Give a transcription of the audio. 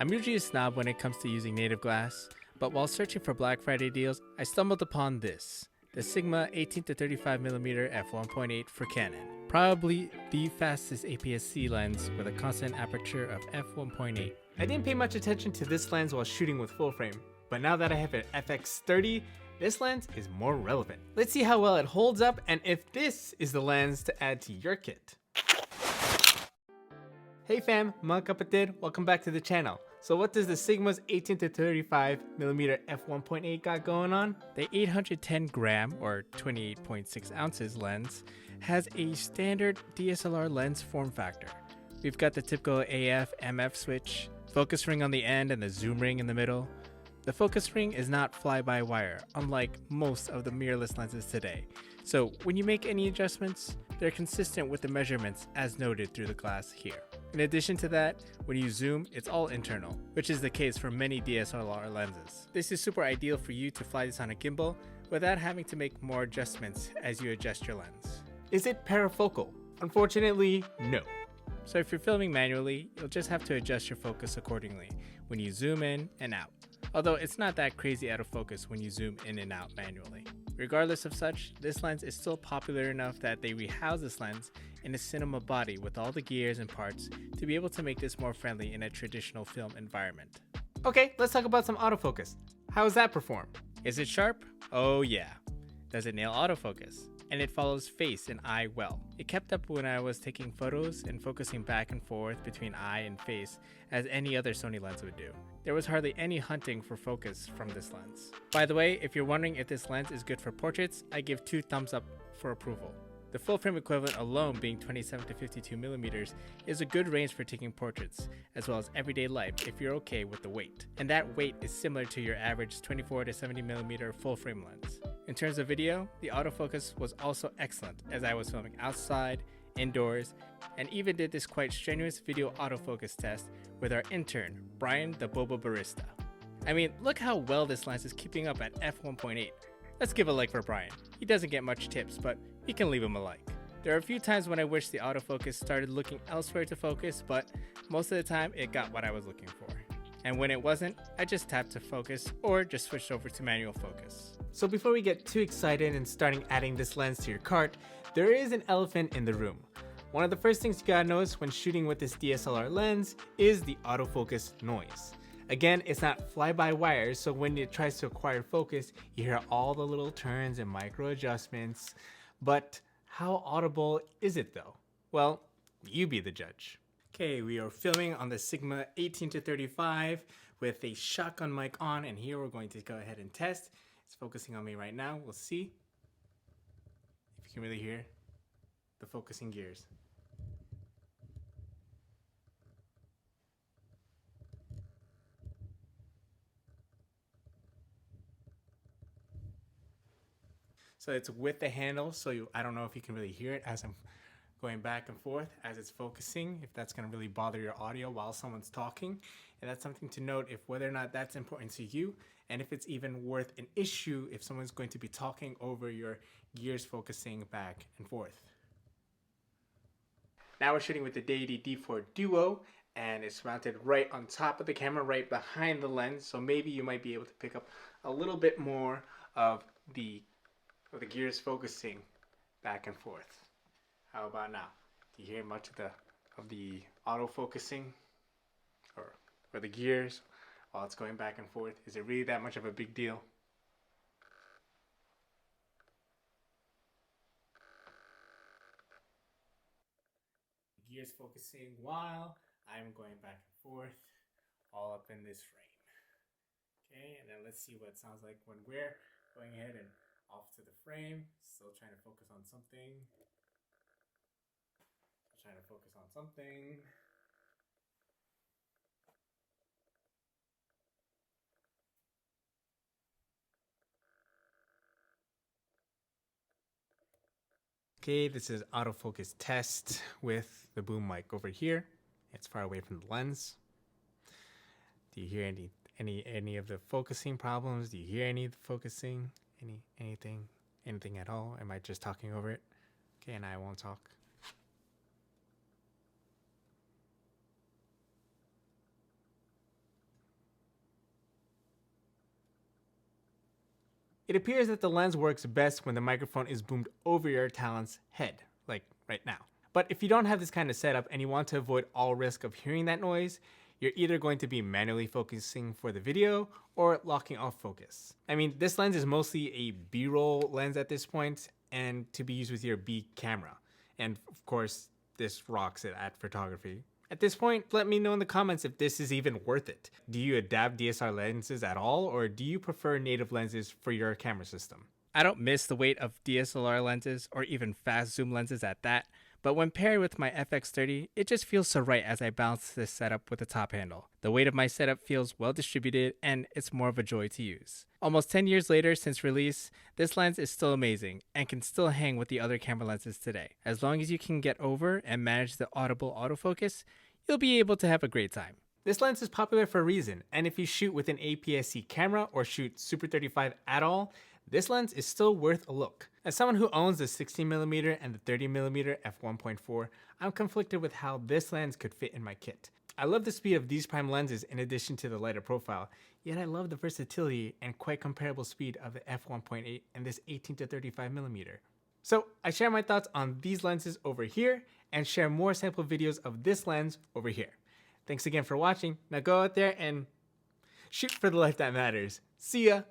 I'm usually a snob when it comes to using native glass, but while searching for Black Friday deals, I stumbled upon this. The Sigma 18-35mm f1.8 for Canon. Probably the fastest APS-C lens with a constant aperture of f1.8. I didn't pay much attention to this lens while shooting with full frame, but now that I have an FX30, this lens is more relevant. Let's see how well it holds up and if this is the lens to add to your kit. Hey fam, mga kapatid, welcome back to the channel. So what does the Sigma's 18-35mm f1.8 got going on? The 810 gram or 28.6 ounces lens has a standard DSLR lens form factor. We've got the typical AF MF switch, focus ring on the end and the zoom ring in the middle. The focus ring is not fly-by-wire, unlike most of the mirrorless lenses today. So when you make any adjustments, they're consistent with the measurements as noted through the glass here. In addition to that, when you zoom, it's all internal, which is the case for many DSLR lenses. This is super ideal for you to fly this on a gimbal without having to make more adjustments as you adjust your lens. Is it parafocal? Unfortunately, no. So if you're filming manually, you'll just have to adjust your focus accordingly when you zoom in and out. Although it's not that crazy out of focus when you zoom in and out manually. Regardless of such, this lens is still popular enough that they rehouse this lens in a cinema body with all the gears and parts to be able to make this more friendly in a traditional film environment. Okay, let's talk about some autofocus. How does that perform? Is it sharp? Oh yeah. Does it nail autofocus? And it follows face and eye well. It kept up when I was taking photos and focusing back and forth between eye and face as any other Sony lens would do. There was hardly any hunting for focus from this lens. By the way, if you're wondering if this lens is good for portraits, I give 2 thumbs up for approval. The full frame equivalent alone being 27-52mm is a good range for taking portraits, as well as everyday life if you're okay with the weight. And that weight is similar to your average 24-70mm full frame lens. In terms of video, the autofocus was also excellent as I was filming outside, indoors, and even did this quite strenuous video autofocus test with our intern, Brian the Bobo Barista. I mean, look how well this lens is keeping up at f1.8. Let's give a like for Brian. He doesn't get much tips, but we can leave him a like. There are a few times when I wish the autofocus started looking elsewhere to focus, but most of the time it got what I was looking for. And when it wasn't, I just tapped to focus or just switched over to manual focus. So before we get too excited and starting adding this lens to your cart, there is an elephant in the room. One of the first things you gotta notice when shooting with this DSLR lens is the autofocus noise. Again, it's not fly-by-wire, so when it tries to acquire focus, you hear all the little turns and micro adjustments. But how audible is it though? Well, you be the judge. Okay, we are filming on the Sigma 18-35 with a shotgun mic on, and here we're going to go ahead and test. It's focusing on me right now. We'll see if you can really hear the focusing gears. So it's with the handle, so I don't know if you can really hear it as I'm going back and forth as it's focusing, if that's going to really bother your audio while someone's talking. And that's something to note if whether or not that's important to you, and if it's even worth an issue if someone's going to be talking over your gears focusing back and forth. Now we're shooting with the Deity D4 Duo, and it's mounted right on top of the camera, right behind the lens, so maybe you might be able to pick up a little bit more of the gears focusing back and forth. How about now? Do you hear much of the auto focusing or the gears while it's going back and forth? Is it really that much of a big deal? Gears focusing while I'm going back and forth all up in this frame. Okay, and then let's see what it sounds like when we're going ahead and off to the frame. Still trying to focus on something. Okay, this is autofocus test with the boom mic over here. It's far away from the lens. Do you hear any of the focusing problems? Do you hear any of the focusing? Anything at all? Am I just talking over it? Okay, and I won't talk. It appears that the lens works best when the microphone is boomed over your talent's head, like right now. But if you don't have this kind of setup and you want to avoid all risk of hearing that noise, you're either going to be manually focusing for the video or locking off focus. I mean, this lens is mostly a B-roll lens at this point and to be used with your B camera. And of course, this rocks it at photography. At this point, let me know in the comments if this is even worth it. Do you adapt DSLR lenses at all, or do you prefer native lenses for your camera system? I don't miss the weight of DSLR lenses or even fast zoom lenses at that, but when paired with my FX30, it just feels so right as I balance this setup with the top handle. The weight of my setup feels well distributed and it's more of a joy to use. Almost 10 years later since release, this lens is still amazing and can still hang with the other camera lenses today. As long as you can get over and manage the audible autofocus, you'll be able to have a great time. This lens is popular for a reason, and if you shoot with an APS-C camera or shoot Super 35 at all, this lens is still worth a look. As someone who owns the 16mm and the 30mm f1.4, I'm conflicted with how this lens could fit in my kit. I love the speed of these prime lenses in addition to the lighter profile, yet I love the versatility and quite comparable speed of the f1.8 and this 18-35mm. So I share my thoughts on these lenses over here and share more sample videos of this lens over here. Thanks again for watching. Now go out there and shoot for the life that matters. See ya!